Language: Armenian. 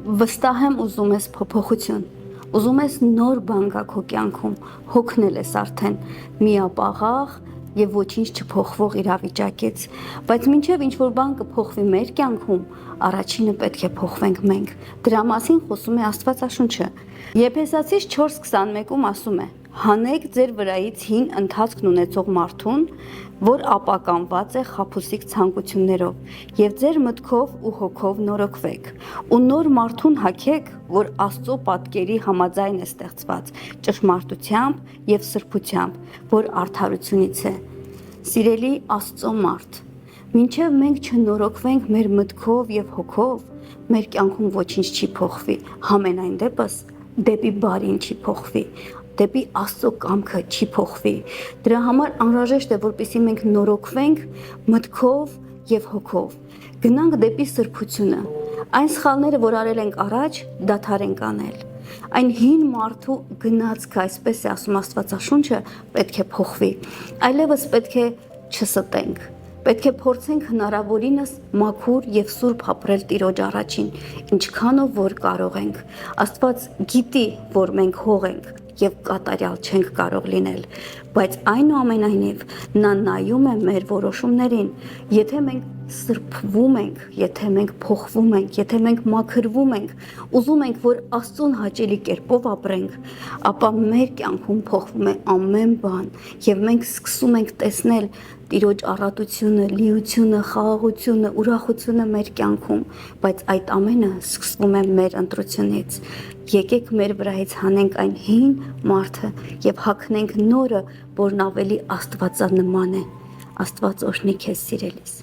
Վստահ եմ ուզում ես փոփոխություն, ուզում ես նոր բան գա քո կյանքում, հոգնել ես արդեն միապաղաղ եւ ոչինչ չփոխվող իրավիճակից, բայց մինչեւ ինչ որ բան կփոխվի մեր կյանքում, առաջինը պետք է փոխվենք մենք։ Դրա մասին խոսում է Աստվածաշունչը։ Եփեսացիս 4:21-ում ասում է. հանեք ձեր վրայից հին ընթացքն ունեցող մարդուն, որ ապականված է խաբուսիկ ցանկություններով, եւ ձեր մտքով ու հոգով նորոգվեք, ու նոր մարդուն հագեք, որ Աստծո պատկերի համաձայն է ստեղծված, ճշմարտությամբ եւ սրբությամբ, որ արդարությունից է։ Սիրելի Աստծո մարդ, մինչև մենք չնորոգվենք մեր մտքով եւ հոգով, մեր կյանքում ոչինչ չի փոխվի, համենայն դեպս դեպի բարին չի փոխվի, դեպի Աստծո կամքը չի փոխվի։ Դրա համար անհրաժեշտ է, որպեսզի մենք նորոգվենք մտքով եւ հոգով, գնանք դեպի սրբությունը, այն սխալները, որ արել ենք առաջ, դադարենք անել։ Այն հին մարդու գնացքը, այսպես է ասում Աստվածաշունչը, պետք է փոխվի, այլևս պետք է չստենք, պետք է փորձենք հնարավորինս մաքուր եւ սուրբ ապրել Տիրոջ առաջին, ինչքանով որ կարող ենք։ Աստված գիտի, որ մենք հող ենք եւ կատարյալ չենք կարող լինել, բայց այնուամենայնիվ նա նայում է մեր որոշումներին։ Եթե մենք սրբվում ենք, եթե մենք փոխվում ենք, եթե մենք մաքրվում ենք, ուզում ենք, որ Աստծուն հաճելի կերպով ապրենք, ապա մեր կյանքում փոխվում է ամեն բան եւ մենք սկսում ենք տեսնել Տիրոջ առատությունը, լիությունը, խաղաղությունը, ուրախությունը մեր կյանքում, բայց այդ ամենը սկսվում է մեր ընտրությունից։ Եկեք մեր վրայից հանենք այն հին մարդը եւ հագնենք նորը, որն ավելի աստվածանման է։ Աստված օրհնի քեզ, սիրելիս։